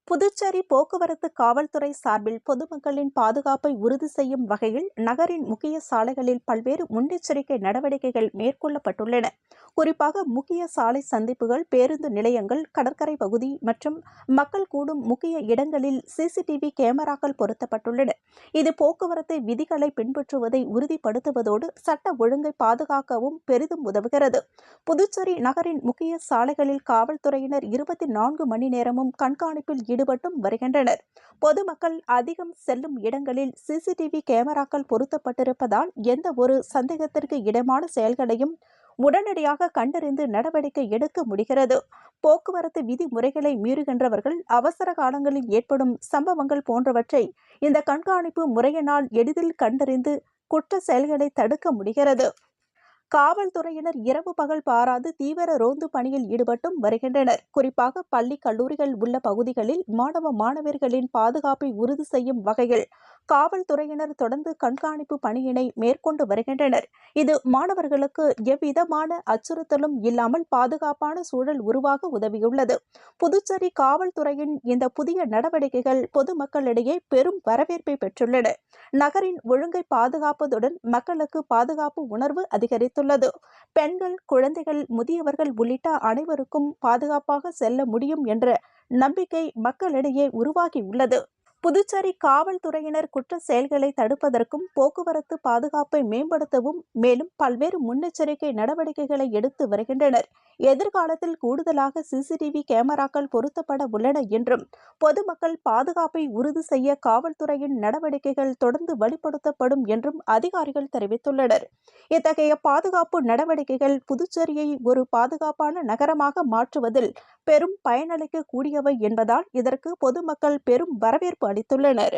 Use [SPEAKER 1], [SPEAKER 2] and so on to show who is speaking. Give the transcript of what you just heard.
[SPEAKER 1] புதுச்சேரி போக்குவரத்து காவல்துறை சார்பில் பொதுமக்களின் பாதுகாப்பை உறுதி செய்யும் வகையில் நகரின் முக்கிய சாலைகளில் பல்வேறு முன்னெச்சரிக்கை நடவடிக்கைகள் மேற்கொள்ளப்பட்டுள்ளன. குறிப்பாக முக்கிய சாலை சந்திப்புகள், பேருந்து நிலையங்கள், கடற்கரை பகுதி மற்றும் மக்கள் கூடும் முக்கிய இடங்களில் சிசிடிவி கேமராக்கள் பொருத்தப்பட்டுள்ளன. இது போக்குவரத்து விதிகளை பின்பற்றுவதை உறுதிப்படுத்துவதோடு சட்ட ஒழுங்கை பாதுகாக்கவும் பெரிதும் உதவுகிறது. புதுச்சேரி நகரின் முக்கிய சாலைகளில் காவல்துறையினர் 24 மணி நேரமும் கண்காணிப்பில் ஈடுபட்டும் வருகின்றனர். பொதுமக்கள் அதிகம் செல்லும் இடங்களில் சிசிடிவி கேமராக்கள் பொருத்தப்பட்டிருப்பதால் எந்த ஒரு சந்தேகத்திற்கு இடமான செயல்களையும் உடனடியாக கண்டறிந்து நடவடிக்கை எடுக்க முடிகிறது. போக்குவரத்து விதிமுறைகளை மீறுகின்றவர்கள், அவசர காலங்களில் ஏற்படும் சம்பவங்கள் போன்றவற்றை இந்த கண்காணிப்பு முறையினால் எளிதில் கண்டறிந்து குற்ற செயல்களை தடுக்க முடிகிறது. காவல்துறையினர் இரவு பகல் பாராது தீவிர ரோந்து பணியில் ஈடுபட்டும் வருகின்றனர். குறிப்பாக பள்ளி, கல்லூரிகள் உள்ள பகுதிகளில் மாணவ மாணவியர்களின் பாதுகாப்பை உறுதி செய்யும் வகையில் காவல்துறையினர் தொடர்ந்து கண்காணிப்பு பணியினை மேற்கொண்டு வருகின்றனர். இது மாணவர்களுக்கு எவ்விதமான அச்சுறுத்தலும் இல்லாமல் பாதுகாப்பான சூழல் உருவாக உதவியுள்ளது. புதுச்சேரி காவல்துறையின் இந்த புதிய நடவடிக்கைகள் பொதுமக்களிடையே பெரும் வரவேற்பை பெற்றுள்ளன. நகரின் ஒழுங்கை பாதுகாப்பதுடன் மக்களுக்கு பாதுகாப்பு உணர்வு அதிகரித்துள்ளது. பெண்கள், குழந்தைகள், முதியவர்கள் உள்ளிட்ட அனைவருக்கும் பாதுகாப்பாக செல்ல முடியும் என்ற நம்பிக்கை மக்களிடையே உருவாகியுள்ளது. புதுச்சேரி காவல்துறையினர் குற்ற செயல்களை தடுப்பதற்கும் போக்குவரத்து பாதுகாப்பை மேம்படுத்தவும் மேலும் பல்வேறு முன்னெச்சரிக்கை நடவடிக்கைகளை எடுத்து வருகின்றனர். எதிர்காலத்தில் கூடுதலாக சிசிடிவி கேமராக்கள் பொருத்தப்பட உள்ளன என்றும், பொதுமக்கள் பாதுகாப்பை உறுதி செய்ய காவல்துறையின் நடவடிக்கைகள் தொடர்ந்து வலுப்படுத்தப்படும் என்றும் அதிகாரிகள் தெரிவித்துள்ளனர். இத்தகைய பாதுகாப்பு நடவடிக்கைகள் புதுச்சேரியை ஒரு பாதுகாப்பான நகரமாக மாற்றுவதில் பெரும் பயனளிக்க கூடியவை என்பதால் இதற்கு பொதுமக்கள் பெரும் வரவேற்பு அளித்துள்ளனர்.